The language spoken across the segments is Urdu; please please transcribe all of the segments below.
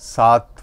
7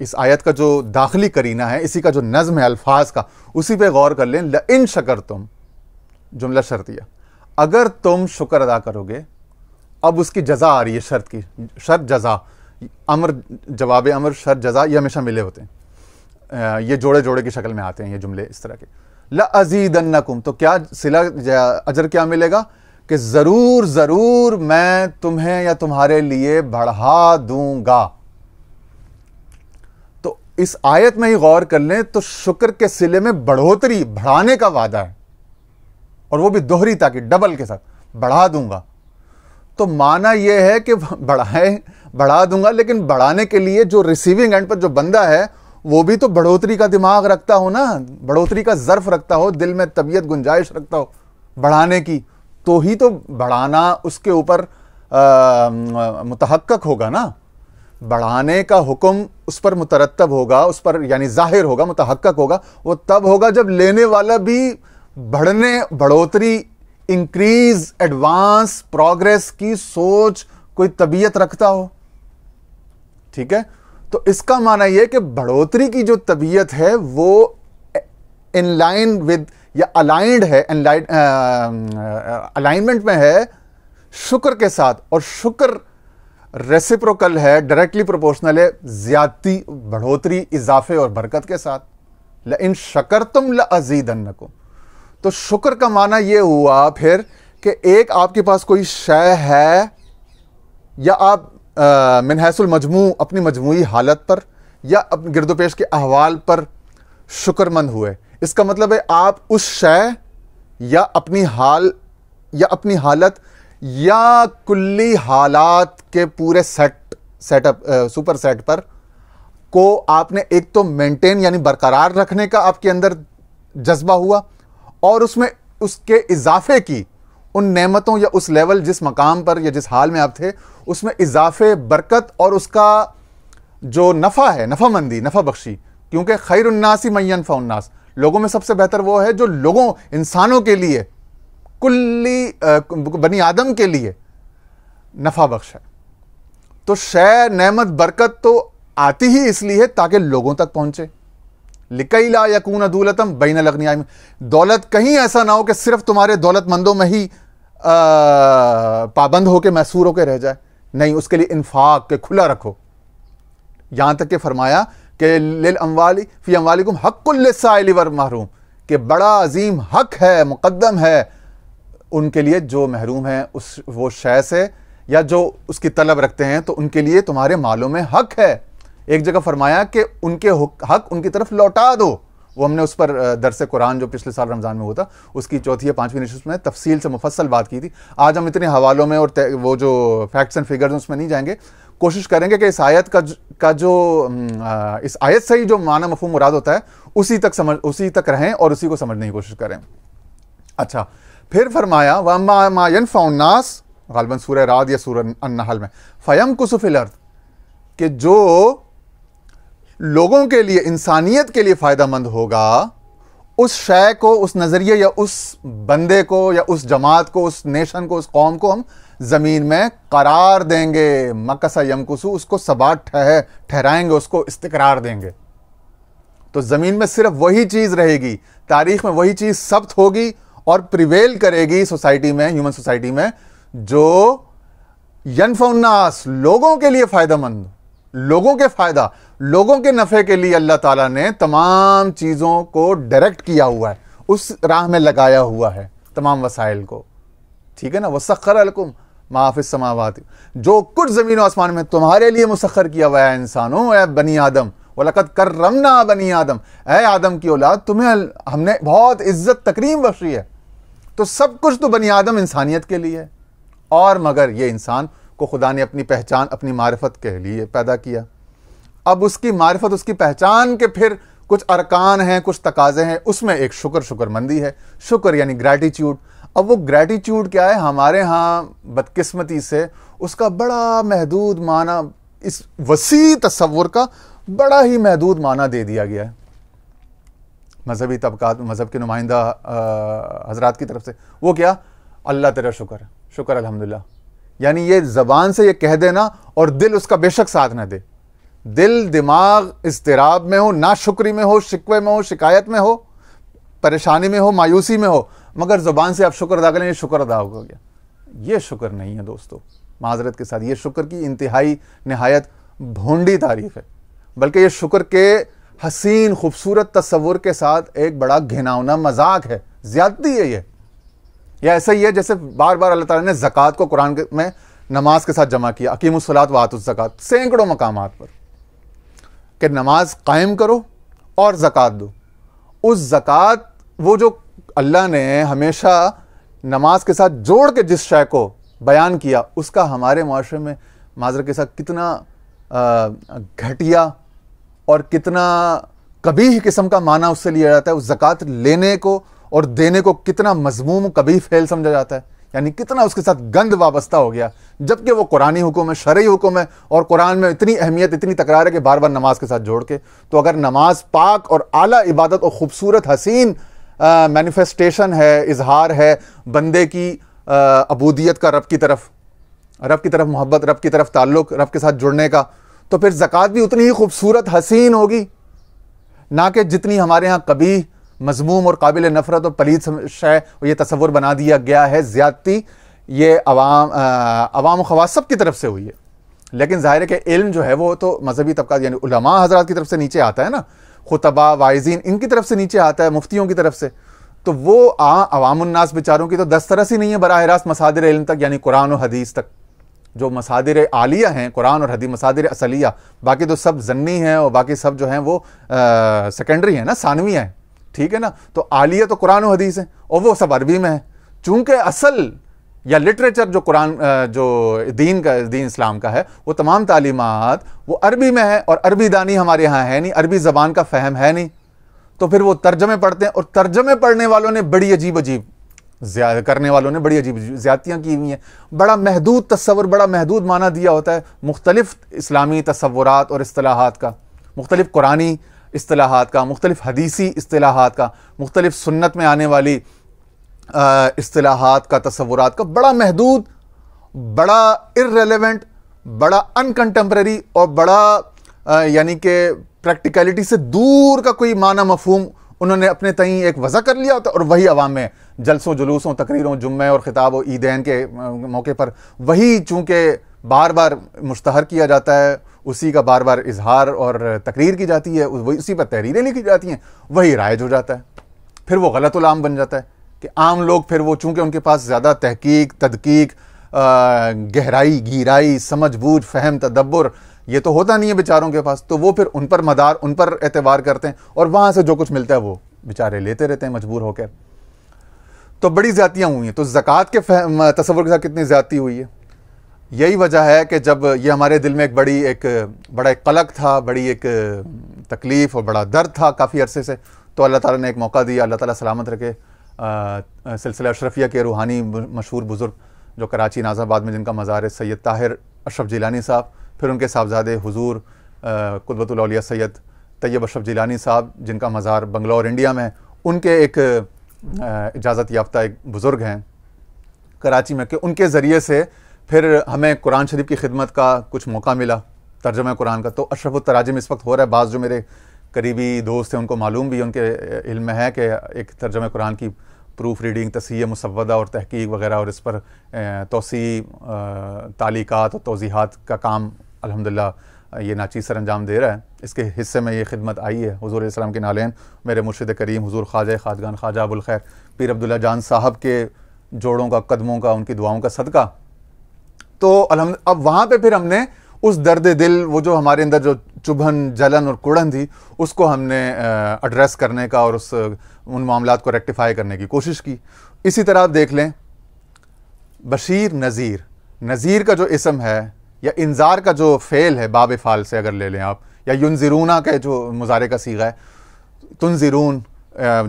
اس آیت کا جو داخلی کرینہ ہے، اسی کا جو نظم ہے الفاظ کا، اسی پہ غور کر لیں. لئن شکرتم، جملہ شرطیہ، اگر تم شکر ادا کرو گے. اب اس کی جزا آ رہی ہے، شرط کی، شرط جزا، امر جواب امر شرط جزا یہ ہمیشہ ملے ہوتے ہیں، یہ جوڑے جوڑے کی شکل میں آتے ہیں یہ جملے اس طرح کے. لَأَزِيدَنَّكُمْ، تو کیا صلہ اجر کیا ملے گا کہ ضرور ضرور میں تمہیں یا تمہارے لیے بڑھا دوں گا. تو اس آیت میں ہی غور کر لیں تو شکر کے صلے میں بڑھوتری، بڑھانے کا وعدہ ہے، اور وہ بھی دوہری تاکہ ڈبل کے ساتھ، بڑھا دوں گا. تو معنی یہ ہے کہ بڑھا دوں گا، لیکن بڑھانے کے لیے جو ریسیونگ اینڈ پر جو بندہ ہے وہ بھی تو بڑھوتری کا دماغ رکھتا ہو نا، بڑھوتری کا ظرف رکھتا ہو، دل میں طبیعت گنجائش رکھتا ہو بڑھانے کی، تو ہی تو بڑھانا اس کے اوپر متحقق ہوگا نا. بڑھانے کا حکم اس پر مترتب ہوگا، اس پر یعنی ظاہر ہوگا، متحقق ہوگا، وہ تب ہوگا جب لینے والا بھی بڑھوتری، انکریز، ایڈوانس، پروگریس کی سوچ، کوئی طبیعت رکھتا ہو. ٹھیک ہے، تو اس کا معنی یہ کہ بڑھوتری کی جو طبیعت ہے وہ ان لائن ود یا الائنڈ ہے، الائنمنٹ میں ہے شکر کے ساتھ، اور شکر ریسیپروکل ہے، ڈائریکٹلی پروپورشنل ہے زیادتی، بڑھوتری، اضافے اور برکت کے ساتھ. لئن شکرتم لأزیدنکم. تو شکر کا معنی یہ ہوا پھر کہ ایک آپ کے پاس کوئی شے ہے، یا آپ من حیث المجموع اپنی مجموعی حالت پر یا اپنے گرد و پیش کے احوال پر شکر مند ہوئے. اس کا مطلب ہے آپ اس شے یا اپنی حال یا اپنی حالت یا کلی حالات کے پورے سیٹ اپ سپر سیٹ پر کو آپ نے ایک تو مینٹین یعنی برقرار رکھنے کا آپ کے اندر جذبہ ہوا، اور اس میں اس کے اضافے کی ان نعمتوں یا اس لیول جس مقام پر یا جس حال میں آپ تھے اس میں اضافے، برکت اور اس کا جو نفع ہے، نفع مندی، نفع بخشی. کیونکہ خیر الناس من ينفع الناس، لوگوں میں سب سے بہتر وہ ہے جو لوگوں، انسانوں کے لیے، کلی بنی آدم کے لیے نفع بخش ہے. تو شے، نعمت، برکت تو آتی ہی اس لیے تاکہ لوگوں تک پہنچے. لِكَيْ لَا يَكُونَ دُولَةً بَيْنَ الْأَغْنِيَاءِ، دولت کہیں ایسا نہ ہو کہ صرف تمہارے دولت مندوں میں ہی پابند ہو کے محصور ہو کے رہ جائے. نہیں، اس کے لیے انفاق کے کھلا رکھو. یہاں تک کہ فرمایا کہ لِلْأَمْوَالِ فِي أَمْوَالِكُمْ حَقٌّ لِلسَّائِلِ وَالْمَحْرُومِ، کہ بڑا عظیم حق ہے، مقدم ہے ان کے لیے جو محروم ہیں وہ شے سے یا جو اس کی طلب رکھتے ہیں، تو ان کے لیے تمہارے مالوں میں حق ہے. ایک جگہ فرمایا کہ ان کے حق ان کی طرف لوٹا دو. وہ ہم نے اس پر درس قرآن جو پچھلے سال رمضان میں ہوتا اس کی چوتھی یا پانچویں نشست میں تفصیل سے مفصل بات کی تھی. آج ہم اتنے حوالوں میں اور وہ جو فیکٹس اینڈ فگرز اس میں نہیں جائیں گے. کوشش کریں گے کہ اس آیت کا جو اس آیت سے ہی جو معنی مفہوم مراد ہوتا ہے اسی تک رہیں اور اسی کو سمجھنے کی کوشش کریں. اچھا، پھر فرمایا وَأَمَّا مَا يَنْفَعُ النَّاسَ، غالباً سورہ رعد یا سورہ النحل میں، فَيَمْكُثُ فِي الْأَرْضِ، کہ جو لوگوں کے لیے، انسانیت کے لیے فائدہ مند ہوگا، اس شے کو، اس نظریے یا اس بندے کو یا اس جماعت کو، اس نیشن کو، اس قوم کو ہم زمین میں قرار دیں گے. مکث یمکث، اس کو ثبات ٹھہرائیں گے، اس کو استقرار دیں گے. تو زمین میں صرف وہی چیز رہے گی، تاریخ میں وہی چیز ثبت ہوگی اور پریویل کرے گی سوسائٹی میں، ہیومن سوسائٹی میں، جو ینفع الناس، لوگوں کے لیے فائدہ مند، لوگوں کے فائدہ، لوگوں کے نفع کے لیے اللہ تعالیٰ نے تمام چیزوں کو ڈائریکٹ کیا ہوا ہے، اس راہ میں لگایا ہوا ہے تمام وسائل کو. ٹھیک ہے نا، وَسَخَّرَ لَكُم مَا فِي السَّمَاوَاتِ، جو کچھ زمین و آسمان میں تمہارے لیے مسخر کیا ہوا ہے انسانوں، اے بنی آدم. وَلَقَدْ كَرَّمْنَا بَنِي آدم، اے آدم کی اولاد، تمہیں ہم نے بہت عزت تکریم بخشی ہے. تو سب کچھ تو بنی آدم انسانیت کے لیے ہے، اور مگر یہ انسان کو خدا نے اپنی پہچان، اپنی معرفت کے لیے پیدا کیا. اب اس کی معرفت، اس کی پہچان کے پھر کچھ ارکان ہیں، کچھ تقاضے ہیں، اس میں ایک شکر مندی ہے. شکر یعنی گریٹیچیوڈ. اب وہ گریٹیچیوڈ کیا ہے؟ ہمارے ہاں بدقسمتی سے اس کا بڑا محدود معنی، اس وسیع تصور کا بڑا ہی محدود معنی دے دیا گیا ہے مذہبی طبقات، مذہب کے نمائندہ حضرات کی طرف سے. وہ کیا؟ اللہ تیرا شکر، شکر الحمدللہ. یعنی یہ زبان سے یہ کہہ دینا اور دل اس کا بے شک ساتھ نہ دے. دل دماغ اضطراب میں ہو، ناشکری میں ہو، شکوے میں ہو، شکایت میں ہو، پریشانی میں ہو، مایوسی میں ہو، مگر زبان سے آپ شکر ادا کریں، یہ شکر ادا ہو گیا. یہ شکر نہیں ہے دوستو، معذرت کے ساتھ. یہ شکر کی انتہائی نہایت بھونڈی تعریف ہے، بلکہ یہ شکر کے حسین خوبصورت تصور کے ساتھ ایک بڑا گھناؤنا مذاق ہے، زیادتی ہے. یہ ایسا ہی ہے جیسے بار بار اللہ تعالیٰ نے زکوٰۃ کو قرآن میں نماز کے ساتھ جمع کیا، اقیموا الصلاۃ وآتوا الزکاۃ، سینکڑوں مقامات پر کہ نماز قائم کرو اور زکوٰۃ دو. اس زکوٰۃ، وہ جو اللہ نے ہمیشہ نماز کے ساتھ جوڑ کے جس شے کو بیان کیا، اس کا ہمارے معاشرے میں معذرت کے ساتھ کتنا گھٹیا اور کتنا قبیح قسم کا معنی اس سے لیا جاتا ہے. اس زکوٰۃ لینے کو اور دینے کو کتنا مذموم قبیح فعل سمجھا جاتا ہے، یعنی کتنا اس کے ساتھ گند وابستہ ہو گیا، جبکہ وہ قرآنی حکم ہے، شرعی حکم ہے، اور قرآن میں اتنی اہمیت، اتنی تکرار ہے کہ بار بار نماز کے ساتھ جوڑ کے. تو اگر نماز پاک اور اعلیٰ عبادت اور خوبصورت حسین مینیفیسٹیشن ہے، اظہار ہے بندے کی عبودیت کا رب کی طرف محبت، رب کی طرف تعلق، رب کے ساتھ جڑنے کا، تو پھر زکوٰۃ بھی اتنی ہی خوبصورت حسین ہوگی، نہ کہ جتنی ہمارے ہاں قبیح، مذموم اور قابل نفرت اور پلید شے یہ تصور بنا دیا گیا ہے. زیادتی یہ عوام و خواص سب کی طرف سے ہوئی ہے. لیکن ظاہر ہے کہ علم جو ہے وہ تو مذہبی طبقات یعنی علماء حضرات کی طرف سے نیچے آتا ہے نا، خطباء، واعظین، ان کی طرف سے نیچے آتا ہے، مفتیوں کی طرف سے. تو وہ عوام الناس بیچاروں کی تو دسترس ہی نہیں ہے براہ راست مصادر علم تک، یعنی قرآن و حدیث تک. جو مصادر عالیہ ہیں، قرآن اور حدیث، مصادر اصلیہ، باقی تو سب ضنی ہیں اور باقی سب جو ہیں وہ سیکنڈری ہیں نا، ثانوی ہیں، ٹھیک ہے نا. تو عالیہ تو قرآن و حدیث ہیں اور وہ سب عربی میں ہیں. چونکہ اصل یا لٹریچر جو قرآن جو دین اسلام کا ہے، وہ تمام تعلیمات وہ عربی میں ہے، اور عربی دانی ہمارے ہاں ہے نہیں، عربی زبان کا فہم ہے نہیں. تو پھر وہ ترجمے پڑھتے ہیں، اور ترجمے پڑھنے والوں نے بڑی عجیب کرنے والوں نے بڑی عجیب زیادتیاں کی ہوئی ہیں. بڑا محدود تصور، بڑا محدود معنی دیا ہوتا ہے مختلف اسلامی تصورات اور اصطلاحات کا، مختلف قرآنی اصطلاحات کا، مختلف حدیثی اصطلاحات کا، مختلف سنت میں آنے والی اصطلاحات کا، تصورات کا. بڑا محدود، بڑا irrelevant، بڑا ان کنٹمپریری، اور بڑا یعنی کہ پریکٹیکلٹی سے دور کا کوئی معنی مفہوم انہوں نے اپنے تئیں ایک وضع کر لیا ہوتا ہے، اور وہی عوام میں جلسوں، جلوسوں، تقریروں، جمعے اور خطاب و عیدین کے موقع پر وہی چونکہ بار بار مشتہر کیا جاتا ہے، اسی کا بار بار اظہار اور تقریر کی جاتی ہے، اسی پر تحریریں لکھی جاتی ہیں، وہی رائج ہو جاتا ہے. پھر وہ غلط العام بن جاتا ہے کہ عام لوگ پھر وہ چونکہ ان کے پاس زیادہ تحقیق، تدقیق، گہرائی، گہرائی، سمجھ بوجھ، فہم، تدبر یہ تو ہوتا نہیں ہے بیچاروں کے پاس، تو وہ پھر ان پر اعتبار کرتے ہیں، اور وہاں سے جو کچھ ملتا ہے وہ بیچارے لیتے رہتے ہیں مجبور ہو کر. تو بڑی زیادتیاں ہوئی ہیں. تو زکوٰۃ کے تصور کے ساتھ کتنی زیادتی ہوئی ہے. یہی وجہ ہے کہ جب یہ ہمارے دل میں بڑا ایک قلق تھا، بڑی ایک تکلیف اور بڑا درد تھا کافی عرصے سے، تو اللہ تعالیٰ نے ایک موقع دیا. اللہ تعالیٰ سلامت رکھے سلسلہ اشرفیہ کے روحانی مشہور بزرگ جو کراچی ناظم آباد میں جن کا مزار ہے، سید طاہر اشرف جیلانی صاحب، پھر ان کے صاحبزادے حضور قطبۃ الاولیاء سید طیب اشرف جیلانی صاحب جن کا مزار بنگلور انڈیا میں ہے. ان کے ایک اجازت یافتہ ایک بزرگ ہیں کراچی میں، کہ ان کے ذریعے سے پھر ہمیں قرآن شریف کی خدمت کا کچھ موقع ملا، ترجمہ قرآن کا. تو اشرف التراجم اس وقت ہو رہا ہے. بعض جو میرے قریبی دوست ہیں ان کو معلوم بھی، ان کے علم میں ہے کہ ایک ترجمہ قرآن کی پروف ریڈنگ، تصحیح مسودہ اور تحقیق وغیرہ، اور اس پر توسیع تعلیقات اور توضیحات کا کام الحمدللہ یہ ناچیز سر انجام دے رہا ہے. اس کے حصے میں یہ خدمت آئی ہے حضور علیہ السلام کے نالین، میرے مرشد کریم حضور خواجہ خواجگان خواجہ ابوالخیر پیر عبداللہ جان صاحب کے جوڑوں کا، قدموں کا، ان کی دعاؤں کا صدقہ. تو اب وہاں پہ پھر ہم نے اس درد دل، وہ جو ہمارے اندر جو چبھن، جلن اور کڑن تھی، اس کو ہم نے ایڈریس کرنے کا اور ان معاملات کو ریکٹیفائی کرنے کی کوشش کی. اسی طرح آپ دیکھ لیں بشیر، نذیر کا جو اسم ہے یا انذار کا جو فعل ہے باب فعل سے اگر لے لیں آپ، یا ینذرونہ کا جو مضارع کا صیغہ ہے، تنذرون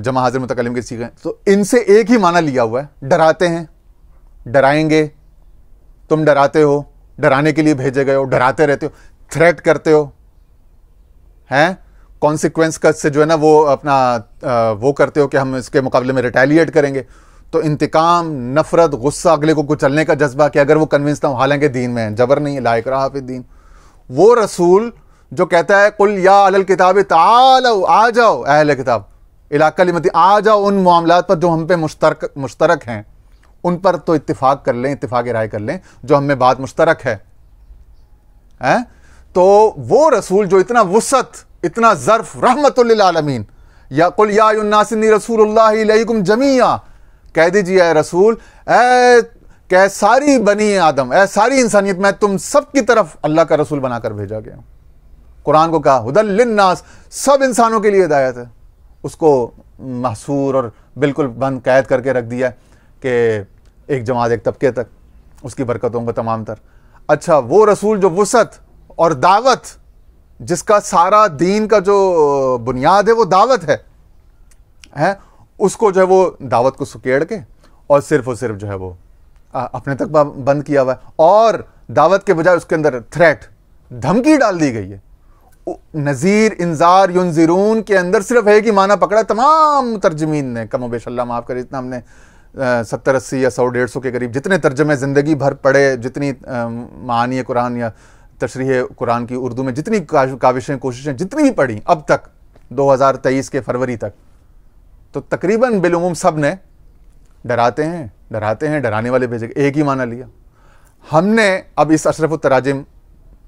جمع حاضر متکلم کے صیغے ہیں، تو ان سے ایک ہی معنی لیا ہوا ہے. ڈراتے ہیں، ڈرائیں گے، تم ڈراتے ہو، ڈرانے کے لیے بھیجے گئے ہو، ڈراتے رہتے ہو، تھریٹ کرتے ہو، ہیں کانسیکوینس کا سے جو ہے نا وہ اپنا وہ کرتے ہو کہ ہم اس کے مقابلے میں ریٹیلیٹ کریں گے. تو انتقام، نفرت، غصہ، اگلے کو کچلنے کا جذبہ کہ اگر وہ کنونس نہ ہو، حالانکہ دین میں جبر نہیں ہے، لا اکراہ فی الدین. وہ رسول جو کہتا ہے قل یا اہل الکتاب تعالوا، آ جاؤ اہل کتاب، الی کلمۃ، آ جاؤ ان معاملات پر جو ہم پہ مشترک ہیں، ان پر تو اتفاق کر لیں، اتفاق رائے کر لیں جو ہم میں بات مشترک ہے۔ تو وہ رسول جو اتنا وسعت، اتنا ظرف، رحمت للعالمین، یا قل یا ایھا الناس انی رسول اللہ الیکم جمیعا، کہہ دیجیے اے رسول، کہ ساری بنی آدم، اے ساری انسانیت، میں تم سب کی طرف اللہ کا رسول بنا کر بھیجا گیا ہوں۔ قرآن کو کہا ھدی للناس، سب انسانوں کے لیے ہدایت ہے، اس کو محصور اور بالکل بند قید کر کے رکھ دیا کہ ایک جماعت، ایک طبقے تک، اس کی برکتوں کو تمام تر۔ اچھا، وہ رسول جو وسعت اور دعوت، جس کا سارا دین کا جو بنیاد ہے وہ دعوت ہے، اس کو جو ہے وہ دعوت کو سکیڑ کے اور صرف جو ہے وہ اپنے تک بند کیا ہوا ہے، اور دعوت کے بجائے اس کے اندر تھریٹ، دھمکی ڈال دی گئی ہے۔ نذیر، انذار، ینذرون کے اندر صرف ایک ہی معنی پکڑا تمام مترجمین نے، کم و بیش، اللہ معاف کرے، اتنا ہم نے 70-80 یا 100-150 کے قریب جتنے ترجمے زندگی بھر پڑھے، جتنی معانی قرآن یا تشریح قرآن کی اردو میں جتنی کاوشیں، کوششیں جتنی بھی پڑھی اب تک 2023 کے فروری تک، تو تقریباً بالعموم سب نے ڈراتے ہیں، ڈرانے والے بھیجے، ایک ہی معنی لیا۔ ہم نے اب اس اشرف التراجم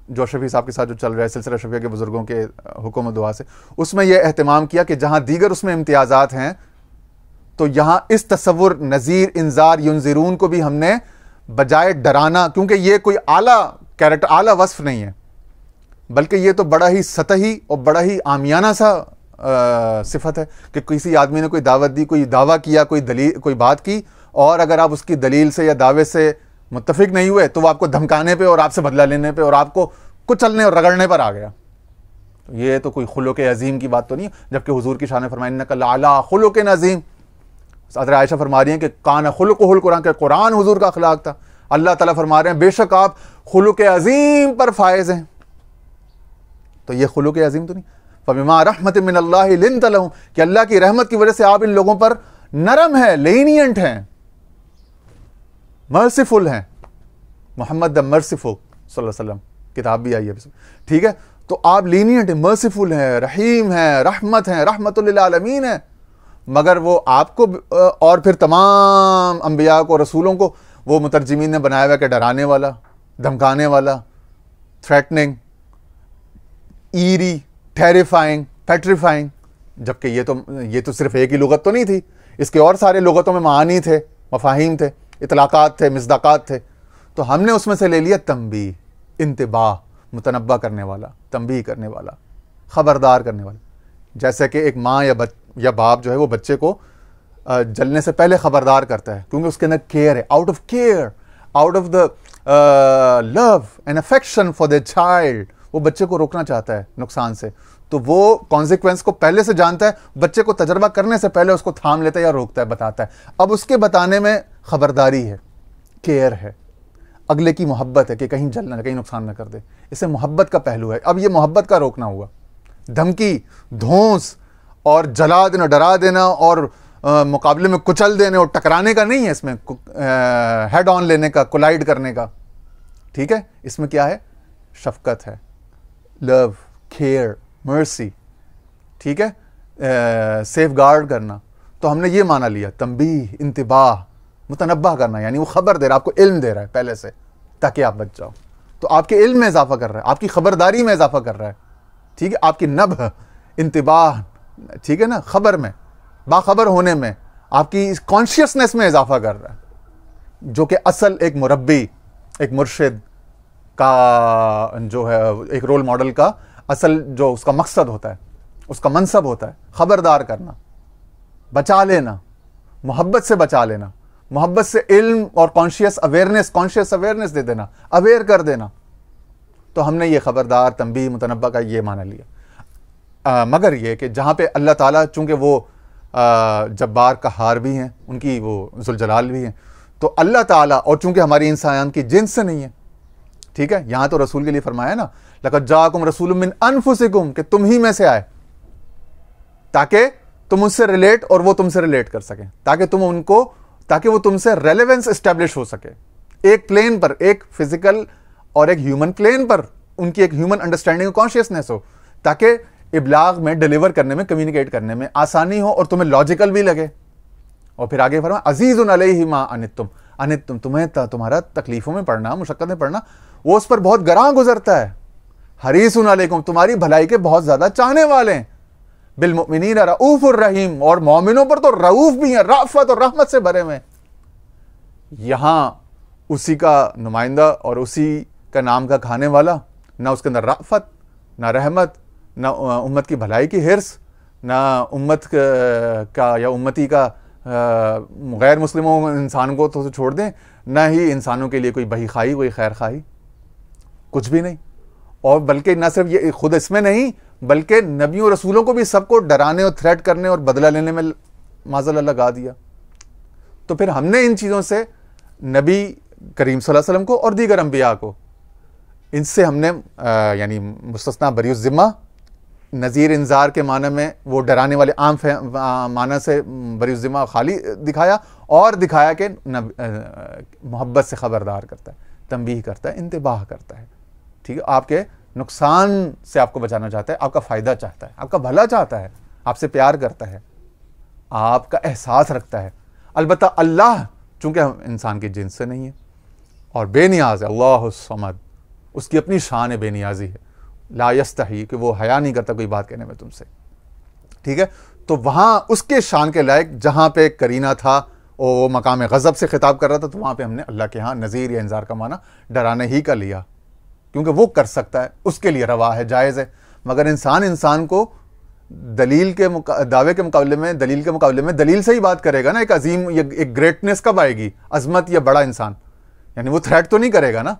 جو شفیع صاحب کے ساتھ جو چل رہا ہے، سلسلہ شفیع کے بزرگوں کے حکم و دعا سے، اس میں یہ اہتمام کیا کہ جہاں دیگر اس میں امتیازات ہیں، تو یہاں اس تصور نذیر، انذار، ینذرون کو بھی ہم نے بجائے ڈرانا، کیونکہ یہ کوئی اعلیٰ کیریکٹر، اعلیٰ وصف نہیں ہے، بلکہ یہ تو بڑا ہی سطحی اور بڑا ہی عامیانہ سا صفت ہے کہ کسی آدمی نے کوئی دعوت دی، کوئی دعویٰ کیا، کوئی دلیل، کوئی بات کی، اور اگر آپ اس کی دلیل سے یا دعوے سے متفق نہیں ہوئے تو وہ آپ کو دھمکانے پہ اور آپ سے بدلہ لینے پہ اور آپ کو کچلنے اور رگڑنے پر آ گیا۔ یہ تو کوئی خلق عظیم کی بات تو نہیں ہے، جبکہ حضور کی شان فرمایا انک لعلی خلق عظیم۔ حضرت عائشہ فرما رہی ہیں کہ کان خلقہ القرآن، کہ قرآن حضور کا اخلاق تھا۔ اللہ تعالیٰ فرما رہے ہیں بے شک آپ خلق عظیم پر فائز ہیں۔ تو یہ خلق عظیم تو نہیں، فبما رحمت من اللہ لنت لہم، کہ اللہ کی رحمت کی وجہ سے آپ ان لوگوں پر نرم ہیں، لینینٹ ہیں، مرسیفل ہیں۔ محمد دا مرسیفل صلی اللہ علیہ وسلم کتاب بھی آئی ہے، ٹھیک ہے، تو آپ لینینٹ ہیں، مرسیفل ہیں، رحیم ہیں، رحمت ہیں، رحمت للعالمین ہیں۔ مگر وہ آپ کو اور پھر تمام انبیاء کو، رسولوں کو وہ مترجمین نے بنایا ہوا کہ ڈرانے والا، دھمکانے والا، تھریٹننگ، ایری، ٹیریفائنگ، پیٹریفائنگ، جبکہ یہ تو صرف ایک ہی لغت تو نہیں تھی، اس کے اور سارے لغتوں میں معانی تھے، مفاہیم تھے، اطلاقات تھے، مصداقات تھے۔ تو ہم نے اس میں سے لے لیا تنبیہ، انتباہ، متنبہ کرنے والا، تنبیہ کرنے والا، خبردار کرنے والا۔ جیسے کہ ایک ماں یا باپ جو ہے وہ بچے کو جلنے سے پہلے خبردار کرتا ہے، کیونکہ اس کے اندر کیئر ہے، out of care, out of the love and affection for the child, وہ بچے کو روکنا چاہتا ہے نقصان سے، تو وہ کانسیکوینس کو پہلے سے جانتا ہے، بچے کو تجربہ کرنے سے پہلے اس کو تھام لیتا ہے یا روکتا ہے، بتاتا ہے۔ اب اس کے بتانے میں خبرداری ہے، کیئر ہے، اگلے کی محبت ہے کہ کہیں جل نہ، کہیں نقصان نہ کر دے، اسے محبت کا پہلو ہے۔ اب یہ محبت کا روکنا ہوا، دھمکی، دھونس اور جلا دینا، ڈرا دینا اور مقابلے میں کچل دینے اور ٹکرانے کا نہیں ہے، اس میں ہیڈ آن لینے کا، کولائڈ کرنے کا، ٹھیک ہے، اس میں کیا ہے؟ شفقت ہے، لو، کیئر، مرسی، ٹھیک ہے، سیف گارڈ کرنا۔ تو ہم نے یہ معنی لیا، تنبیہ، انتباہ، متنبہ کرنا، یعنی وہ خبر دے رہا ہے، آپ کو علم دے رہا ہے پہلے سے تاکہ آپ بچ جاؤ، تو آپ کے علم میں اضافہ کر رہا ہے، آپ کی خبرداری میں اضافہ کر رہا ہے، ٹھیک ہے، آپ کی نبہ، انتباہ، ٹھیک ہے نا، خبر میں، باخبر ہونے میں، آپ کی کانشیسنس میں اضافہ کر رہا ہے، جو کہ اصل ایک مربی، ایک مرشد کا جو ہے، ایک رول ماڈل کا اصل جو اس کا مقصد ہوتا ہے، اس کا منصب ہوتا ہے، خبردار کرنا، بچا لینا، محبت سے بچا لینا، محبت سے علم اور کانشیس اویئرنیس دے دینا، اویئر کر دینا۔ تو ہم نے یہ خبردار، تنبیہ، متنبہ کا یہ معنی لیا۔ مگر یہ کہ جہاں پہ اللہ تعالیٰ چونکہ وہ جبار قہار بھی ہیں، ان کی وہ ذوالجلال بھی ہیں، تو اللہ تعالیٰ، اور چونکہ ہماری انسان کی جنس سے نہیں ہے، ٹھیک ہے، یہاں تو رسول کے لیے فرمایا نا، لَقَدْ جَاءَكُمْ رَسُولٌ مِّنْ أَنفُسِكُمْ، کہ تم ہی میں سے آئے، تاکہ تم اس سے ریلیٹ اور وہ تم سے ریلیٹ کر سکیں، تاکہ وہ تم سے ریلیونس اسٹیبلش ہو سکے، ایک پلین پر، ایک فزیکل اور ایک ہیومن پلین پر ان کی ایک ہیومن انڈرسٹینڈنگ کانشیسنیس ہو, تاکہ ابلاغ میں, ڈیلیور کرنے میں, کمیونیکیٹ کرنے میں آسانی ہو اور تمہیں لاجیکل بھی لگے. اور پھر آگے فرمایا عزیز علیہ ما انتم, تمہیں تمہارا تکلیفوں میں پڑنا, مشقت میں پڑنا, وہ اس پر بہت گراں گزرتا ہے. حریص علیکم, تمہاری بھلائی کے بہت زیادہ چاہنے والے ہیں. بالمؤمنین رؤوف الرحیم, اور مومنوں پر تو رؤوف بھی ہیں, رأفت اور رحمت سے بھرے ہوئے. یہاں اسی کا نمائندہ اور اسی کا نام کا کھانے والا, نہ اس کے اندر رأفت, نہ رحمت, نہ امت کی بھلائی کی حرص, نہ امت کا یا امتی کا غیر مسلموں انسان کو تو چھوڑ دیں, نہ ہی انسانوں کے لیے کوئی بہی خواہی, کوئی خیر خواہی, کچھ بھی نہیں. اور بلکہ نہ صرف یہ خود اس میں نہیں, بلکہ نبیوں رسولوں کو بھی سب کو ڈرانے اور تھریٹ کرنے اور بدلہ لینے میں معاذ اللہ لگا دیا. تو پھر ہم نے ان چیزوں سے نبی کریم صلی اللہ علیہ وسلم کو اور دیگر انبیاء کو, ان سے ہم نے یعنی مستثنا بری الذمہ, نذیر انذار کے معنی میں وہ ڈرانے والے عام معنی سے بری الذمہ خالی دکھایا, اور دکھایا کہ محبت سے خبردار کرتا ہے, تنبیہ کرتا ہے, انتباہ کرتا ہے. ٹھیک ہے, آپ کے نقصان سے آپ کو بچانا چاہتا ہے, آپ کا فائدہ چاہتا ہے, آپ کا بھلا چاہتا ہے, آپ سے پیار کرتا ہے, آپ کا احساس رکھتا ہے. البتہ اللہ چونکہ انسان کی جنس سے نہیں ہے اور بے نیاز ہے, اللہ الصمد, اس کی اپنی شان بے نیازی ہے, لا یستحی, کہ وہ حیا نہیں کرتا کوئی بات کہنے میں تم سے. ٹھیک ہے, تو وہاں اس کے شان کے لائق جہاں پہ کرینہ تھا, وہ مقام غضب سے خطاب کر رہا تھا, تو وہاں پہ ہم نے اللہ کے ہاں نذیر یا انذار کا معنی ڈرانے ہی کا لیا, کیونکہ وہ کر سکتا ہے, اس کے لیے روا ہے, جائز ہے. مگر انسان کو دلیل کے دعوے کے مقابلے میں, دلیل کے مقابلے میں دلیل سے ہی بات کرے گا نا. ایک عظیم, ایک گریٹنس کب آئے گی, عظمت یا بڑا انسان, یعنی وہ تھریٹ تو نہیں کرے گا نا,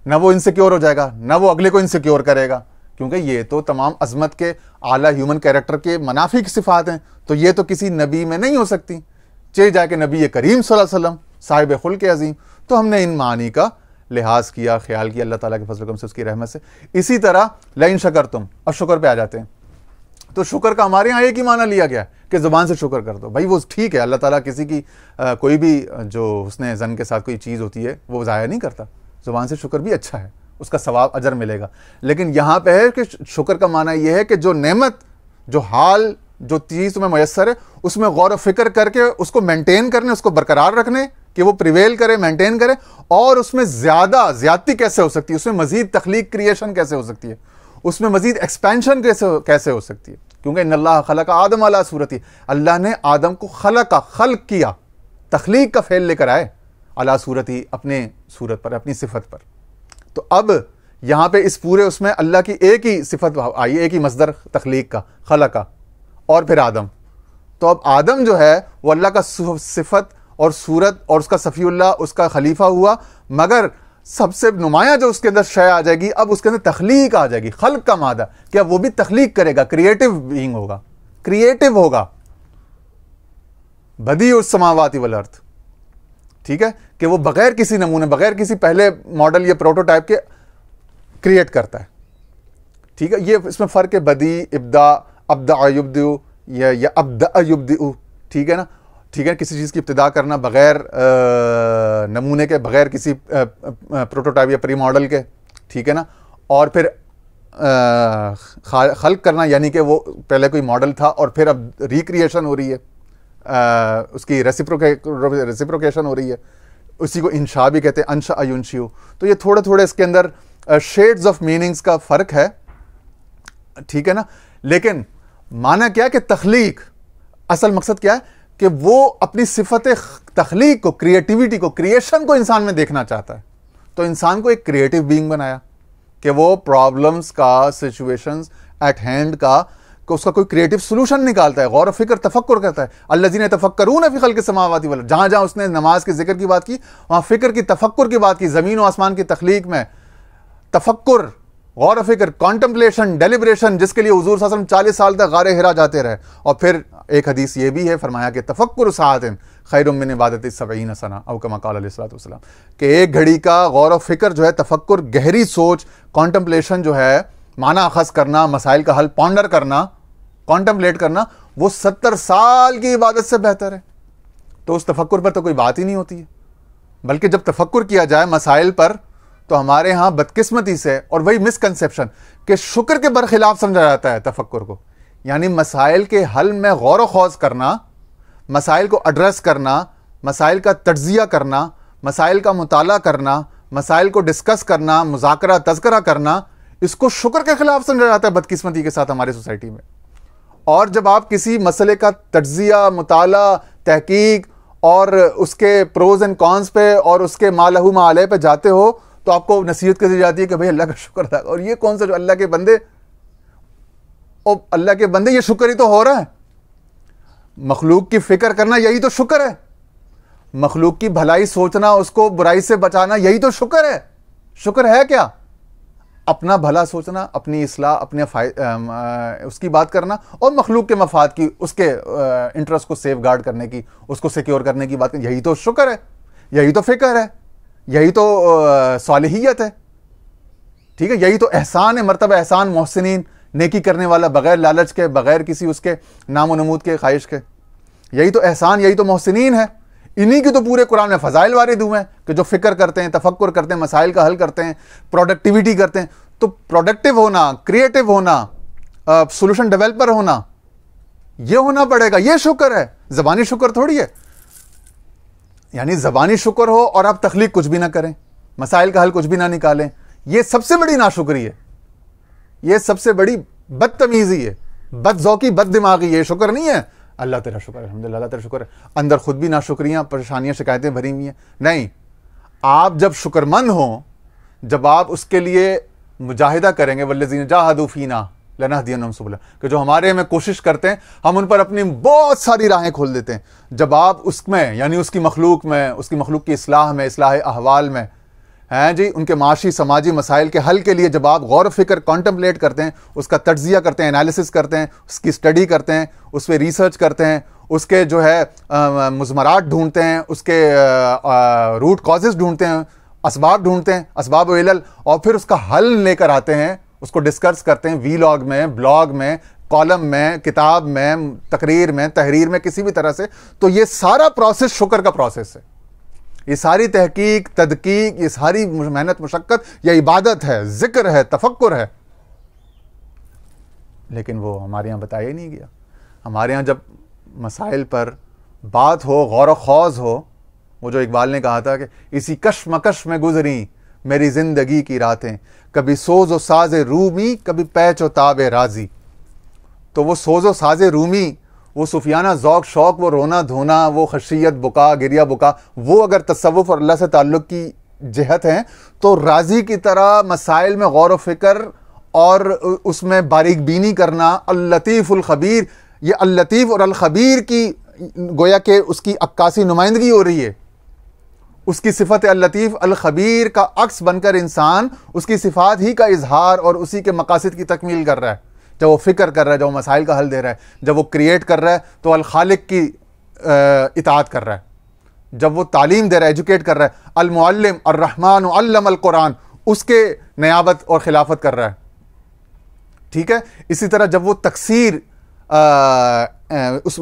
نہ وہ انسیکیور ہو جائے گا, نہ وہ اگلے کو انسیکیور کرے گا, کیونکہ یہ تو تمام عظمت کے اعلیٰ ہیومن کیریکٹر کے منافی کی صفات ہیں, تو یہ تو کسی نبی میں نہیں ہو سکتی, چاہے جا کے نبی کریم صلی اللہ علیہ وسلم صاحب خلق عظیم. تو ہم نے ان معانی کا لحاظ کیا, خیال کیا اللہ تعالیٰ کے فضل و کرم سے, اس کی رحمت سے. اسی طرح لئن شکرتم, اب شکر پہ آ جاتے ہیں. تو شکر کا ہمارے یہاں ایک ہی معنی لیا گیا کہ زبان سے شکر کر دو. بھائی وہ ٹھیک ہے, اللہ تعالیٰ کسی کی کوئی بھی جو حسن ظن کے ساتھ کوئی چیز ہوتی ہے وہ ضائع نہیں کرتا, زبان سے شکر بھی اچھا ہے, اس کا ثواب اجر ملے گا. لیکن یہاں پہ ہے کہ شکر کا معنی یہ ہے کہ جو نعمت, جو حال, جو چیز تمہیں میسر ہے, اس میں غور و فکر کر کے اس کو مینٹین کرنے, اس کو برقرار رکھنے, کہ وہ پریویل کرے, مینٹین کرے, اور اس میں زیادتی کیسے ہو سکتی ہے, اس میں مزید تخلیق, کریشن کیسے ہو سکتی ہے, اس میں مزید ایکسپینشن کیسے ہو سکتی ہے. کیونکہ ان اللہ خلق آدم علی صورتی, اللہ نے آدم کو خلق کیا, تخلیق کا فعل لے کر آئے, علی صورتی, اپنے صورت پر, اپنی صفت پر. تو اب یہاں پہ اس پورے اس میں اللہ کی ایک ہی صفت آئی, ایک ہی مصدر تخلیق کا, خلق کا, اور پھر آدم. تو اب آدم جو ہے وہ اللہ کا صفت اور صورت اور اس کا صفی اللہ, اس کا خلیفہ ہوا, مگر سب سے نمایاں جو اس کے اندر شے آ جائے گی, اب اس کے اندر تخلیق آ جائے گی, خلق کا مادہ, کیا وہ بھی تخلیق کرے گا, کریٹو بینگ ہوگا, کریٹو ہوگا, بدیع السماوات والارض. ٹھیک ہے, کہ وہ بغیر کسی نمونے, بغیر کسی پہلے ماڈل یا پروٹوٹائپ کے کریٹ کرتا ہے. ٹھیک ہے, یہ اس میں فرق ہے, بدیع, ابدع یبدع یا ابدع یبدع. ٹھیک ہے نا, ٹھیک ہے, کسی چیز کی ابتدا کرنا بغیر نمونے کے, بغیر کسی پروٹوٹائپ یا پری ماڈل کے. ٹھیک ہے نا, اور پھر خلق کرنا, یعنی کہ وہ پہلے کوئی ماڈل تھا اور پھر اب ریکریشن ہو رہی ہے, اس کی ریسیپروکیشن ہو رہی ہے. اسی کو انشاء بھی کہتے ہیں, انشاء ینشئ. تو یہ تھوڑے تھوڑے اس کے اندر شیڈز آف میننگز کا فرق ہے. ٹھیک ہے نا, لیکن معنی کیا ہے کہ تخلیق, اصل مقصد کیا ہے کہ وہ اپنی صفت تخلیق کو, کریٹیوٹی کو, کریشن کو انسان میں دیکھنا چاہتا ہے. تو انسان کو ایک کریٹو بینگ بنایا کہ وہ پرابلمز کا, سچویشنز ایٹ ہینڈ کا, کہ اس کا کوئی کریٹو سولوشن نکالتا ہے, غور و فکر, تفکر کرتا ہے. الذین یتفکرون فی خلق السماوات والارض, جہاں جہاں اس نے نماز کے ذکر کی بات کی, وہاں فکر کی, تفکر کی بات کی. زمین و آسمان کی تخلیق میں تفکر, غور و فکر, کانٹمپلیشن, ڈیلیبریشن, جس کے لیے حضور صلی اللہ علیہ وسلم 40 سال تک غار حرا جاتے رہے. اور پھر ایک حدیث یہ بھی ہے, فرمایا کہ تفکر ساعۃ خیر من عبادت 70 سنہ, او کما قال علیہ الصلوۃ والسلام, کہ ایک گھڑی کا غور و فکر جو ہے, تفکر, گہری سوچ, کانٹمپلیشن جو ہے, معنی اخذ کرنا, مسائل کا حل پونڈر کرنا, کانٹمپلیٹ کرنا, وہ 70 سال کی عبادت سے بہتر ہے. تو اس تفکر پر تو کوئی بات ہی نہیں ہوتی ہے, بلکہ جب تفکر کیا جائے مسائل پر, تو ہمارے ہاں بدقسمتی سے، اور وہی مسکنسیپشن کہ شکر کے برخلاف سمجھا جاتا ہے تفکر کو، یعنی مسائل کے حل میں غور و خوض کرنا، مسائل کو ایڈریس کرنا، مسائل کا تجزیہ کرنا، مسائل کا مطالعہ کرنا، مسائل کو ڈسکس کرنا، مذاکرہ تذکرہ کرنا، اس کو شکر کے خلاف سمجھا جاتا ہے بدقسمتی کے ساتھ ہماری سوسائٹی میں۔ اور جب آپ کسی مسئلے کا تجزیہ، مطالعہ، تحقیق اور اس کے پروز اینڈ کونس پہ اور اس کے ما لہو ما علیہ پہ جاتے ہو تو آپ کو نصیحت کی جاتی ہے کہ بھئی اللہ کا شکر تھا، اور یہ کون سا جو اللہ کے بندے، او اللہ کے بندے یہ شکر ہی تو ہو رہا ہے، مخلوق کی فکر کرنا یہی تو شکر ہے، مخلوق کی بھلائی سوچنا، اس کو برائی سے بچانا یہی تو شکر ہے۔ شکر ہے کیا؟ اپنا بھلا سوچنا، اپنی اصلاح، اپنے اس کی بات کرنا، اور مخلوق کے مفاد کی، اس کے انٹرسٹ کو سیف گارڈ کرنے کی، اس کو سیکیور کرنے کی بات کرنا، یہی تو شکر ہے، یہی تو فکر ہے، یہی تو صالحیت ہے، ٹھیک ہے، یہی تو احسان ہے، مرتبہ احسان محسنین، نیکی کرنے والا بغیر لالچ کے، بغیر کسی اس کے نام و نمود کے، خواہش کے، یہی تو احسان، یہی تو محسنین ہے۔ انہی کی تو پورے قرآن میں فضائل وارد ہوئے ہیں کہ جو فکر کرتے ہیں، تفکر کرتے ہیں، مسائل کا حل کرتے ہیں، پروڈکٹیوٹی کرتے ہیں۔ تو پروڈکٹیو ہونا، کریٹیو ہونا، سولوشن ڈیولپر ہونا، یہ ہونا پڑے گا، یہ شکر ہے، زبانی شکر تھوڑی ہے۔ یعنی زبانی شکر ہو اور آپ تخلیق کچھ بھی نہ کریں، مسائل کا حل کچھ بھی نہ نکالیں، یہ سب سے بڑی ناشکری ہے، یہ سب سے بڑی بدتمیزی ہے، بد ذوقی، بد دماغی، یہ شکر نہیں ہے۔ اللہ تیرا شکر ہے، الحمدللہ اللہ تیرا شکر ہے، اندر خود بھی ناشکریاں، پریشانیاں، شکایتیں بھری ہوئی ہیں۔ نہیں، آپ جب شکرمند ہوں، جب آپ اس کے لیے مجاہدہ کریں گے، والذین جاہدوا فینا لنہدینہم سبلنا، کہ جو ہمارے میں کوشش کرتے ہیں ہم ان پر اپنی بہت ساری راہیں کھول دیتے ہیں۔ جب آپ اس میں، یعنی اس کی مخلوق میں، اس کی مخلوق کی اصلاح میں، اصلاح احوال میں، ہیں جی، ان کے معاشی سماجی مسائل کے حل کے لیے جب آپ غور و فکر کانٹمپلیٹ کرتے ہیں، اس کا تجزیہ کرتے ہیں، انالیسس کرتے ہیں، اس کی اسٹڈی کرتے ہیں، اس پہ ریسرچ کرتے ہیں، اس کے جو ہے مضمرات ڈھونڈتے ہیں، اس کے روٹ کازز ڈھونڈتے ہیں، اسباب ڈھونڈتے ہیں، اسباب و علل، اور پھر اس کا حل لے کر آتے ہیں، اس کو ڈسکس کرتے ہیں، ویلاگ میں، بلاگ میں، کالم میں، کتاب میں، تقریر میں، تحریر میں، کسی بھی طرح سے۔ تو یہ سارا پروسیس شکر کا پروسیس ہے، یہ ساری تحقیق، تدقیق، یہ ساری محنت، مشقت، یہ عبادت ہے، ذکر ہے، تفکر ہے۔ لیکن وہ ہمارے یہاں بتایا ہی نہیں گیا۔ ہمارے یہاں جب مسائل پر بات ہو، غور و خوض ہو، وہ جو اقبال نے کہا تھا کہ اسی کشمکش میں گزری میری زندگی کی راتیں، کبھی سوز و ساز رومی، کبھی پیچ و تاب راضی۔ تو وہ سوز و ساز رومی، وہ صوفیانہ ذوق شوق، وہ رونا دھونا، وہ خشیت بکا، گریہ بکا، وہ اگر تصوف اور اللہ سے تعلق کی جہت ہیں، تو راضی کی طرح مسائل میں غور و فکر اور اس میں باریک بینی کرنا، اللطیف الخبیر، یہ اللطیف اور الخبیر کی گویا کہ اس کی عکاسی نمائندگی ہو رہی ہے۔ اس کی صفت اللطیف الخبیر کا عکس بن کر انسان اس کی صفات ہی کا اظہار اور اسی کے مقاصد کی تکمیل کر رہا ہے۔ جب وہ فکر کر رہا ہے، جب وہ مسائل کا حل دے رہا ہے، جب وہ کریٹ کر رہا ہے تو الخالق کی اطاعت کر رہا ہے، جب وہ تعلیم دے رہا ہے، ایجوکیٹ کر رہا ہے، المعلم الرحمن علم القرآن، اس کے نیابت اور خلافت کر رہا ہے، ٹھیک ہے۔ اسی طرح جب وہ تکثیر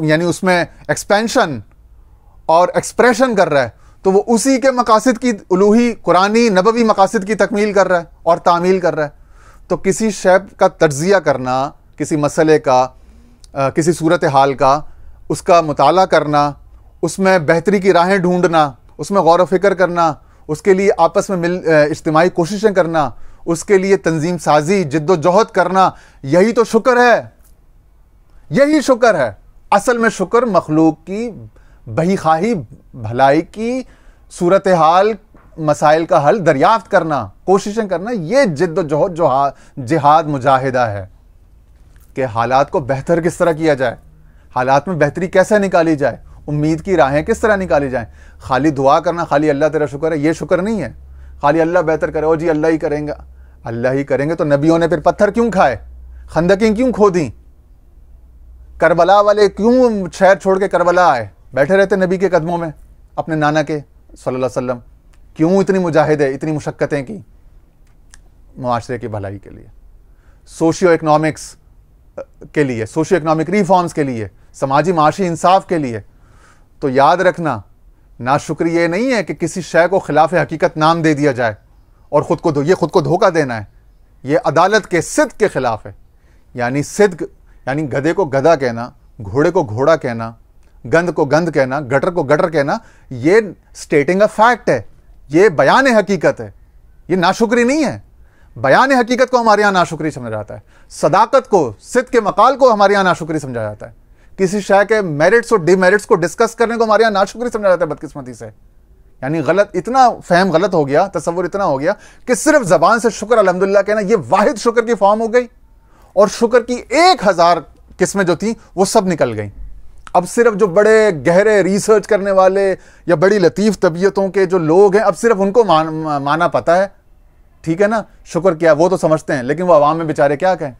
یعنی اس میں ایکسپینشن اور ایکسپریشن کر رہا ہے، تو وہ اسی کے مقاصد کی الوہی، قرآنی، نبوی مقاصد کی تکمیل کر رہا ہے اور تعمیل کر رہا ہے۔ تو کسی شے کا تجزیہ کرنا، کسی مسئلے کا، کسی صورتحال کا، اس کا مطالعہ کرنا، اس میں بہتری کی راہیں ڈھونڈنا، اس میں غور و فکر کرنا، اس کے لیے آپس میں اجتماعی کوششیں کرنا، اس کے لیے تنظیم سازی، جد و جہد کرنا، یہی تو شکر ہے، یہی شکر ہے۔ اصل میں شکر مخلوق کی بہی خواہی، بھلائی کی صورتحال، مسائل کا حل دریافت کرنا، کوششیں کرنا، یہ جد و جہد، جہاد، مجاہدہ ہے کہ حالات کو بہتر کس طرح کیا جائے، حالات میں بہتری کیسے نکالی جائے، امید کی راہیں کس طرح نکالی جائیں۔ خالی دعا کرنا، خالی اللہ تیرا شکر ہے، یہ شکر نہیں ہے۔ خالی اللہ بہتر کرے، او جی اللہ ہی کریں گا، اللہ ہی کریں گے تو نبیوں نے پھر پتھر کیوں کھائے، خندقیں کیوں کھودیں، کربلا والے کیوں شہر چھوڑ کے کربلا آئے، بیٹھے رہتے نبی کے قدموں میں، اپنے نانا کے صلی اللہ علیہ وسلم، کیوں اتنی مجاہدے، اتنی مشقتیں کی، معاشرے کی بھلائی کے لیے، سوشیو اکنامکس کے لیے، سوشیو اکنامک ریفارمز کے لیے، سماجی معاشی انصاف کے لیے۔ تو یاد رکھنا، ناشکری یہ نہیں ہے کہ کسی شے کو خلاف حقیقت نام دے دیا جائے اور یہ خود کو دھوکہ دینا ہے، یہ عدالت کے صدق کے خلاف ہے. یعنی صدق یعنی گدھے کو گدھا کہنا، گھوڑے کو گھوڑا کہنا، گند کو گند کہنا، گٹر کو گٹر کہنا، یہ سٹیٹنگ اے فیکٹ ہے، یہ بیان حقیقت ہے، یہ ناشکری نہیں ہے. بیان حقیقت کو ہمارے یہاں ناشکری سمجھا جاتا ہے، صداقت کو، صدق کے مقال کو ہمارے یہاں ناشکری سمجھا جاتا ہے، کسی شے کے میرٹس اور ڈی میرٹس کو ڈسکس کرنے کو ہمارے یہاں ناشکری سمجھا جاتا ہے بدقسمتی سے. یعنی غلط، اتنا فہم غلط ہو گیا، تصور اتنا ہو گیا کہ صرف زبان سے شکر الحمدللہ کہنا یہ واحد شکر کی فارم ہو گئی، اور شکر کی 1000 قسمیں جو تھیں وہ سب نکل گئیں. اب صرف جو بڑے گہرے ریسرچ کرنے والے یا بڑی لطیف طبیعتوں کے جو لوگ ہیں، اب صرف ان کو مانا پتا ہے، ٹھیک ہے نا، شکر کیا وہ تو سمجھتے ہیں، لیکن وہ عوام میں بیچارے کیا کہیں،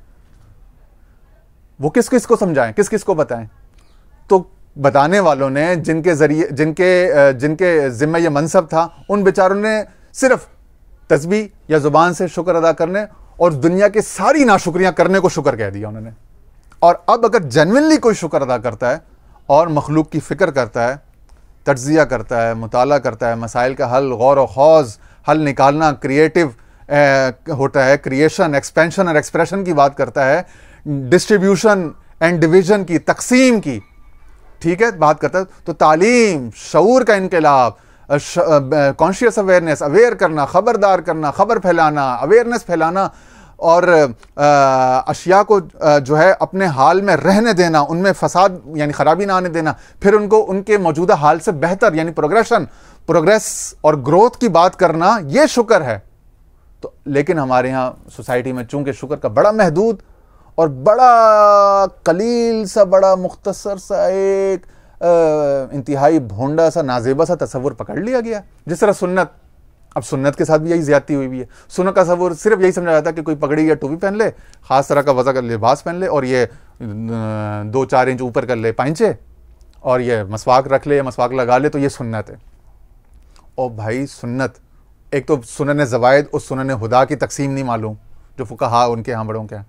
وہ کس کس کو سمجھائیں، کس کس کو بتائیں. تو بتانے والوں نے جن کے ذریعے جن کے ذمہ یہ منصب تھا، ان بیچاروں نے صرف تسبیح یا زبان سے شکر ادا کرنے اور دنیا کے ساری ناشکریاں کرنے کو شکر کہہ دیا انہوں نے. اور اب اگر جینوئنلی کوئی شکر ادا کرتا ہے اور مخلوق کی فکر کرتا ہے، تجزیہ کرتا ہے، مطالعہ کرتا ہے، مسائل کا حل، غور و خوض، حل نکالنا، کریٹو ہوتا ہے، کریشن، ایکسپینشن اور ایکسپریشن کی بات کرتا ہے، ڈسٹریبیوشن اینڈ ڈویژن کی، تقسیم کی، ٹھیک ہے، بات کرتا ہے، تو تعلیم، شعور کا انقلاب، کانشیس اویئرنیس، اویئر کرنا، خبردار کرنا، خبر پھیلانا، اویئرنیس پھیلانا، اور اشیاء کو جو ہے اپنے حال میں رہنے دینا، ان میں فساد یعنی خرابی نہ آنے دینا، پھر ان کو ان کے موجودہ حال سے بہتر یعنی پروگریس اور گروتھ کی بات کرنا، یہ شکر ہے. تو لیکن ہمارے ہاں سوسائٹی میں چونکہ شکر کا بڑا محدود اور بڑا قلیل سا، بڑا مختصر سا، ایک انتہائی بھونڈا سا، نازیبا سا تصور پکڑ لیا گیا. جس طرح سنت، اب سنت کے ساتھ بھی یہی زیادتی ہوئی ہے. سنت کا تصور صرف یہی سمجھا جاتا ہے کہ کوئی پگڑی یا ٹوپی پہن لے، خاص طرح کا وضع کا لباس پہن لے، اور یہ 2-4 انچ اوپر کر لے پائنچے، اور یہ مسواک رکھ لے یا مسواک لگا لے، تو یہ سنت ہے. اور بھائی سنت، ایک تو سنن زوائد اور سنن ہدا کی تقسیم نہیں معلوم جو فقہا ان کے ہاں بڑوں کے ہیں.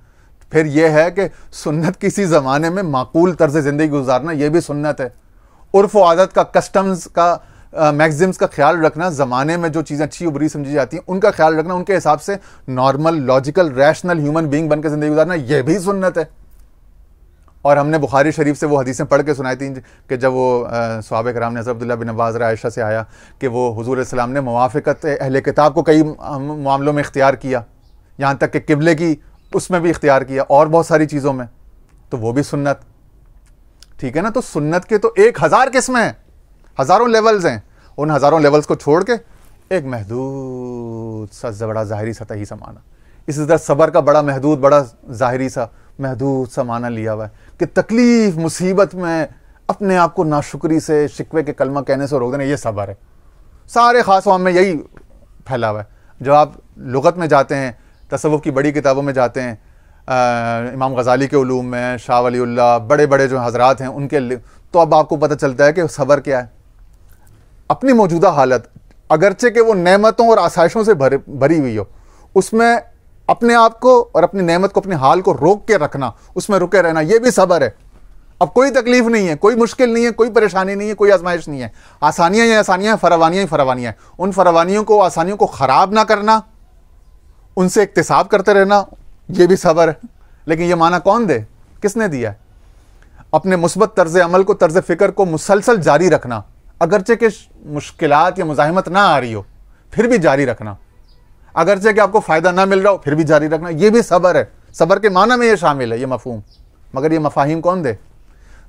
پھر یہ ہے کہ سنت کسی زمانے میں معقول طرز زندگی گزارنا، یہ بھی سنت ہے. عرف و عادت کا، کسٹمز کا، میگزمز کا خیال رکھنا، زمانے میں جو چیزیں اچھی و بری سمجھی جاتی ہیں ان کا خیال رکھنا، ان کے حساب سے normal, logical, rational human being بن کے زندگی گزارنا، یہ بھی سنت ہے. اور ہم نے بخاری شریف سے وہ حدیثیں پڑھ کے سنائی تھیں کہ جب وہ صحابہ کرام نے حضرت عبداللہ بن عباس عائشہ سے آیا کہ وہ حضور علیہ السلام نے موافقت اہل کتاب کو کئی معاملوں میں اختیار کیا، یہاں تک کہ قبلے کی اس میں بھی اختیار کیا، اور بہت ساری چیزوں میں، تو وہ بھی سنت، ٹھیک ہے نا. تو سنت کے تو 1000 قسمیں ہیں، ہزاروں لیولز ہیں. ان ہزاروں لیولز کو چھوڑ کے ایک محدود سا بڑا ظاہری سطحی سا معنی، اسی طرح صبر کا بڑا محدود، بڑا ظاہری سا محدود سا معنی لیا ہوا ہے کہ تکلیف مصیبت میں اپنے آپ کو ناشکری سے، شکوے کے کلمہ کہنے سے روک دینا، یہ صبر ہے. سارے خاص عوام میں یہی پھیلا ہوا ہے. جب آپ لغت میں جاتے ہیں، تصوف کی بڑی کتابوں میں جاتے ہیں، امام غزالی کے علوم میں، شاہ ولی اللہ، بڑے بڑے جو حضرات ہیں ان کے، تو اب آپ کو پتہ چلتا ہے کہ صبر کیا ہے. اپنی موجودہ حالت، اگرچہ کہ وہ نعمتوں اور آسائشوں سے بھری ہوئی ہو، اس میں اپنے آپ کو اور اپنی نعمت کو، اپنے حال کو روک کے رکھنا، اس میں رکے رہنا، یہ بھی صبر ہے. اب کوئی تکلیف نہیں ہے، کوئی مشکل نہیں ہے، کوئی پریشانی نہیں ہے، کوئی آزمائش نہیں ہے، آسانیاں ہی آسانیاں ہیں، فراوانیاں ہی فراوانیاں ہیں. ان فراوانیوں کو، آسانیوں کو خراب نہ کرنا، ان سے اکتساب کرتے رہنا، یہ بھی صبر ہے. لیکن یہ معنی کون دے؟ کس نے دیا ہے؟ اپنے مثبت طرز عمل کو، طرز فکر کو مسلسل جاری رکھنا، اگرچہ کہ مشکلات یا مزاحمت نہ آ رہی ہو پھر بھی جاری رکھنا، اگرچہ کہ آپ کو فائدہ نہ مل رہا ہو پھر بھی جاری رکھنا، یہ بھی صبر ہے. صبر کے معنی میں یہ شامل ہے، یہ مفہوم. مگر یہ مفاہیم کون دے؟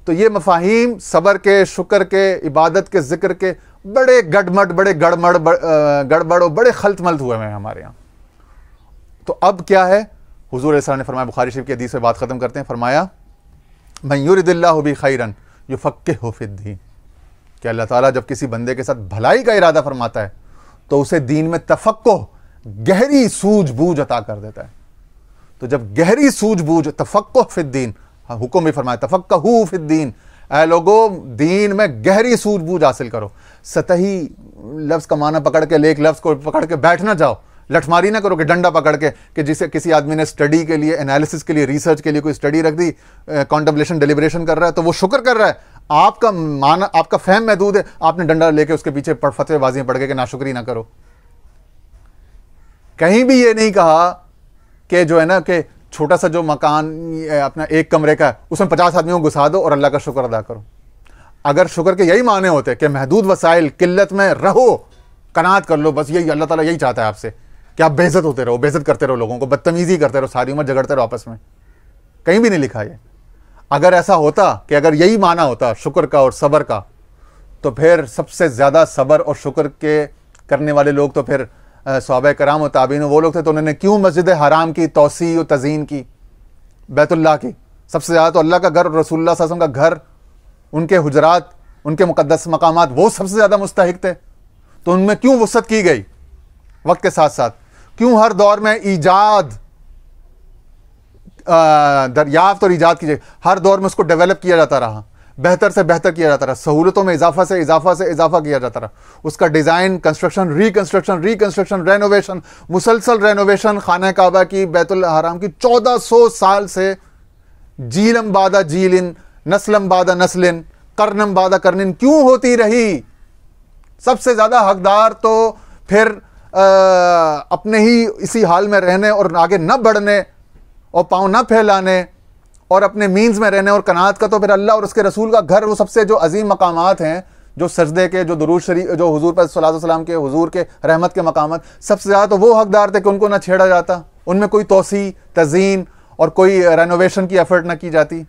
تو یہ مفاہیم صبر کے، شکر کے، عبادت کے، ذکر کے بڑے گڑمٹ، بڑے گڑبڑ اور بڑے خلط ملط ہوئے ہیں ہمارے یہاں. تو اب کیا ہے؟ حضور علیہ السلام نے فرمایا، بخاری شریف کی حدیث سے بات ختم کرتے ہیں، فرمایا من یرد اللہ بہ خیرا یفقہہ فی الدین، کہ اللہ تعالیٰ جب کسی بندے کے ساتھ بھلائی کا ارادہ فرماتا ہے تو اسے دین میں تفقہ، گہری سوجھ بوجھ عطا کر دیتا ہے. تو جب گہری سوجھ بوجھ، تفقہ فی الدین، حکم بھی فرمایا تفقہوا فی الدین، اے لوگو دین میں گہری سوجھ بوجھ حاصل کرو. سطحی لفظ کا معنی پکڑ کے، ایک لفظ کو پکڑ کے بیٹھ نہ جاؤ، لٹھ ماری نہ کرو کہ ڈنڈا پکڑ کے، کہ جسے کسی آدمی نے سٹڈی کے لیے، انالیسس کے لیے، ریسرچ کے لیے کوئی سٹڈی رکھ دی، کانٹمپلیشن، ڈیلیبریشن کر رہا ہے تو وہ شکر کر رہا ہے. آپ کا معنی، آپ کا فہم محدود ہے، آپ نے ڈنڈا لے کے اس کے پیچھے فتوے بازیاں پڑھ کے کہ ناشکری نہ کرو. کہیں بھی یہ نہیں کہا کہ جو ہے نا کہ چھوٹا سا جو مکان اپنا ایک کمرے کا ہے اس میں 50 آدمیوں کو گھسا دو اور اللہ کا شکر ادا کرو. اگر شکر کے یہی معنی ہوتے کہ محدود وسائل قلت میں رہو, قناعت کر لو, بس یہی اللہ تعالیٰ یہی چاہتا ہے آپ سے کہ آپ بے عزت ہوتے رہو, بے عزت کرتے رہو لوگوں کو, بدتمیزی کرتے رہو, ساری عمر جھگڑتے رہو آپس میں. کہیں بھی نہیں لکھا یہ. اگر ایسا ہوتا کہ اگر یہی معنی ہوتا شکر کا اور صبر کا, تو پھر سب سے زیادہ صبر اور شکر کے کرنے والے لوگ تو پھر صحابہ کرام و تابعین وہ لوگ تھے. تو انہوں نے کیوں مسجد حرام کی توسیع و تزئین کی, بیت اللہ کی؟ سب سے زیادہ تو اللہ کا گھر اور رسول اللہ صلی اللہ علیہ وسلم کا گھر, ان کے حجرات, ان کے مقدس مقامات, وہ سب سے زیادہ مستحق تھے. تو ان میں کیوں وسعت کی گئی وقت کے ساتھ ساتھ؟ کیوں ہر دور میں ایجاد, دریافت اور ایجاد کی جائے, ہر دور میں اس کو ڈیولپ کیا جاتا رہا, بہتر سے بہتر کیا جاتا رہا, سہولتوں میں اضافہ سے اضافہ کیا جاتا رہا. اس کا ڈیزائن, کنسٹرکشن, ریکنسٹرکشن, رینوویشن, مسلسل رینوویشن خانہ کعبہ کی, بیت الحرام کی 1400 سال سے جیلم بعد جیلن, نسلم بعد نسلن, قرنم بعد قرنن کیوں ہوتی رہی؟ سب سے زیادہ حقدار تو پھر اپنے ہی اسی حال میں رہنے اور آگے نہ بڑھنے اور پاؤں نہ پھیلانے اور اپنے مینز میں رہنے اور قناعت کا, تو پھر اللہ اور اس کے رسول کا گھر وہ سب سے جو عظیم مقامات ہیں, جو سجدے کے, جو درود شریف, جو حضور پر صلی اللہ علیہ وسلم کے, حضور کے رحمت کے مقامات, سب سے زیادہ تو وہ حقدار تھے کہ ان کو نہ چھیڑا جاتا, ان میں کوئی توسیع, تزئین اور کوئی رینوویشن کی ایفرٹ نہ کی جاتی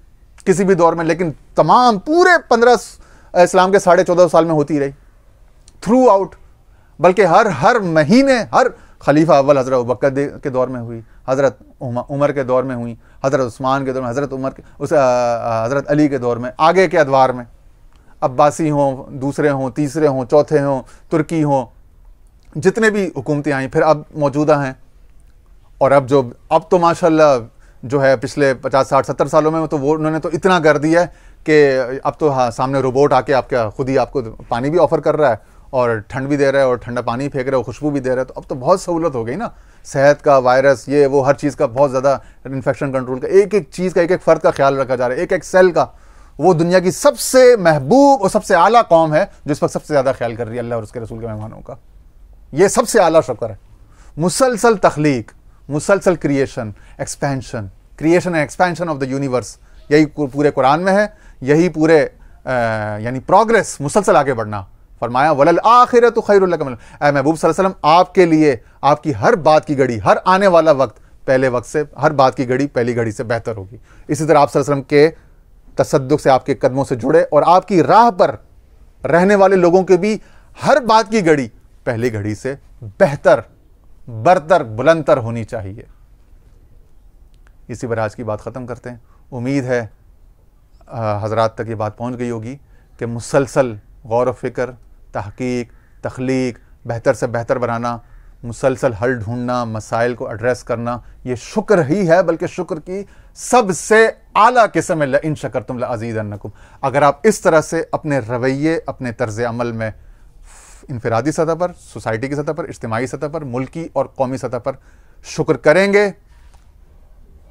کسی بھی دور میں. لیکن تمام پورے 15 اسلام کے 14.5 سال میں ہوتی رہی تھرو آؤٹ. بلکہ ہر مہینے, ہر خلیفہ اول حضرت ابوبکر کے دور میں ہوئی, حضرت عمر کے دور میں ہوئی, حضرت عثمان کے دور میں, حضرت علی کے دور میں, آگے کے ادوار میں, عباسی ہوں, دوسرے ہوں, تیسرے ہوں, چوتھے ہوں, ترکی ہوں, جتنے بھی حکومتیں آئیں پھر اب موجودہ ہیں. اور اب تو ماشاءاللہ جو ہے پچھلے 50 60 70 سالوں میں تو وہ انہوں نے تو اتنا کر دیا ہے کہ اب تو سامنے روبوٹ آ کے خود ہی آپ کو پانی بھی آفر کر رہا ہے اور ٹھنڈ بھی دے رہا ہے اور ٹھنڈا پانی پھینک رہا ہے اور خوشبو بھی دے رہا ہے. تو اب تو بہت سہولت ہو گئی نا, صحت کا, وائرس, یہ وہ ہر چیز کا بہت زیادہ, انفیکشن کنٹرول کا, ایک چیز کا, ایک فرد کا خیال رکھا جا رہا ہے, ایک سیل کا. وہ دنیا کی سب سے محبوب اور سب سے اعلیٰ قوم ہے جو اس وقت سب سے زیادہ خیال کر رہی ہے اللہ اور اس کے رسول کے مہمانوں کا. یہ سب سے اعلیٰ شکر ہے. مسلسل تخلیق, مسلسل creation and expansion of the universe, یہی پورے قرآن میں ہے, یہی پورے یعنی پروگرس, مسلسل آگے بڑھنا. فرمایا وَلَلْآخِرَةُ خَيْرٌ لَكَ مِنَ, اے محبوب صلی اللہ علیہ وسلم آپ کے لیے آپ کی ہر بات کی گھڑی, ہر آنے والا وقت پہلے وقت سے, ہر بات کی گھڑی پہلی گھڑی سے بہتر ہوگی. اسی طرح آپ صلی اللہ علیہ وسلم کے تصدق سے آپ کے قدموں سے جڑے اور آپ کی راہ پر رہنے والے لوگوں کے بھی ہر بات کی گھڑی پہلی گھڑی سے بہتر, برتر, بلندتر ہونی چاہیے. اسی پر آج کی بات ختم کرتے ہیں. امید ہے حضرات تک یہ بات پہنچ گئی ہوگی کہ مسلسل غور و فکر, تحقیق, تخلیق, بہتر سے بہتر بنانا, مسلسل حل ڈھونڈنا, مسائل کو ایڈریس کرنا, یہ شکر ہی ہے, بلکہ شکر کی سب سے اعلیٰ قسم ہے. لَإِن شَكَرْتُمْ لَأَزِيدَنَّكُمْ. اگر آپ اس طرح سے اپنے رویے, اپنے طرز عمل میں انفرادی سطح پر, سوسائٹی کی سطح پر, اجتماعی سطح پر, ملکی اور قومی سطح پر شکر کریں گے,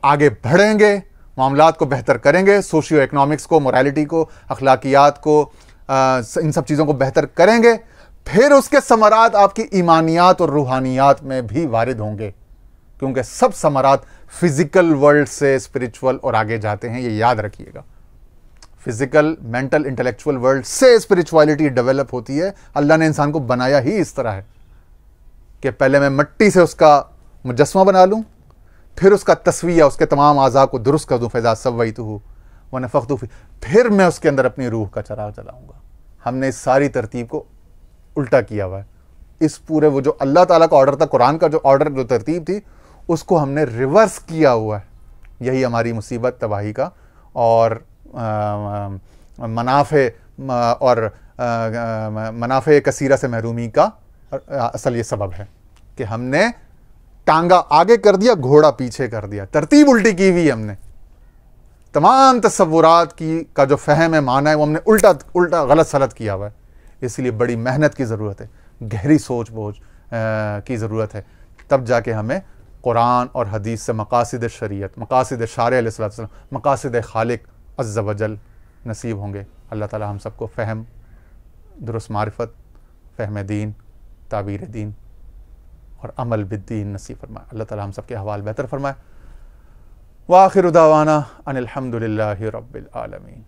آگے بڑھیں گے, معاملات کو بہتر کریں گے, سوشیو اکنامکس کو, موریلٹی کو, اخلاقیات کو, ان سب چیزوں کو بہتر کریں گے, پھر اس کے ثمرات آپ کی ایمانیات اور روحانیات میں بھی وارد ہوں گے. کیونکہ سب ثمرات فزیکل ورلڈ سے اسپرچول اور آگے جاتے ہیں, یہ یاد رکھیے گا. فزیکل, مینٹل, انٹلیکچول ورلڈ سے اسپرچوالٹی ڈیولپ ہوتی ہے. اللہ نے انسان کو بنایا ہی اس طرح ہے کہ پہلے میں مٹی سے اس کا مجسمہ بنا لوں, پھر اس کا تسویہ, اس کے تمام اعضاء کو درست کر دوں, فَإِذَا سَوَّيْتُهُ وَنَفَخْتُ فِيهِ, پھر میں اس کے اندر اپنی روح کا چراغ جلاؤں گا. ہم نے اس ساری ترتیب کو الٹا کیا ہوا ہے. اس پورے وہ جو اللہ تعالیٰ کا آرڈر تھا, قرآن کا جو آرڈر, جو ترتیب تھی, اس کو ہم نے ریورس کیا ہوا ہے. یہی ہماری مصیبت, تباہی کا اور منافع کثیرہ سے محرومی کا اصل یہ سبب ہے کہ ہم نے ٹانگا آگے کر دیا, گھوڑا پیچھے کر دیا, ترتیب الٹی کی ہوئی ہم نے. تمام تصورات کا جو فہم ہے, معنی ہے, وہ ہم نے الٹا غلط سلط کیا ہوا ہے. اس لیے بڑی محنت کی ضرورت ہے, گہری سوچ بوجھ کی ضرورت ہے. تب جا کے ہمیں قرآن اور حدیث سے مقاصد شریعت, مقاصد شارع علیہ السلام, مقاصد خالق عز و جل نصیب ہوں گے. اللہ تعالی ہم سب کو فہم, درست معرفت, فہم دین, تعبیر دین اور عمل بالدین نصیب فرمائے. اللہ تعالیٰ ہم سب کے احوال بہتر فرمائے. وآخر دعوانا ان الحمد للہ رب العالمین.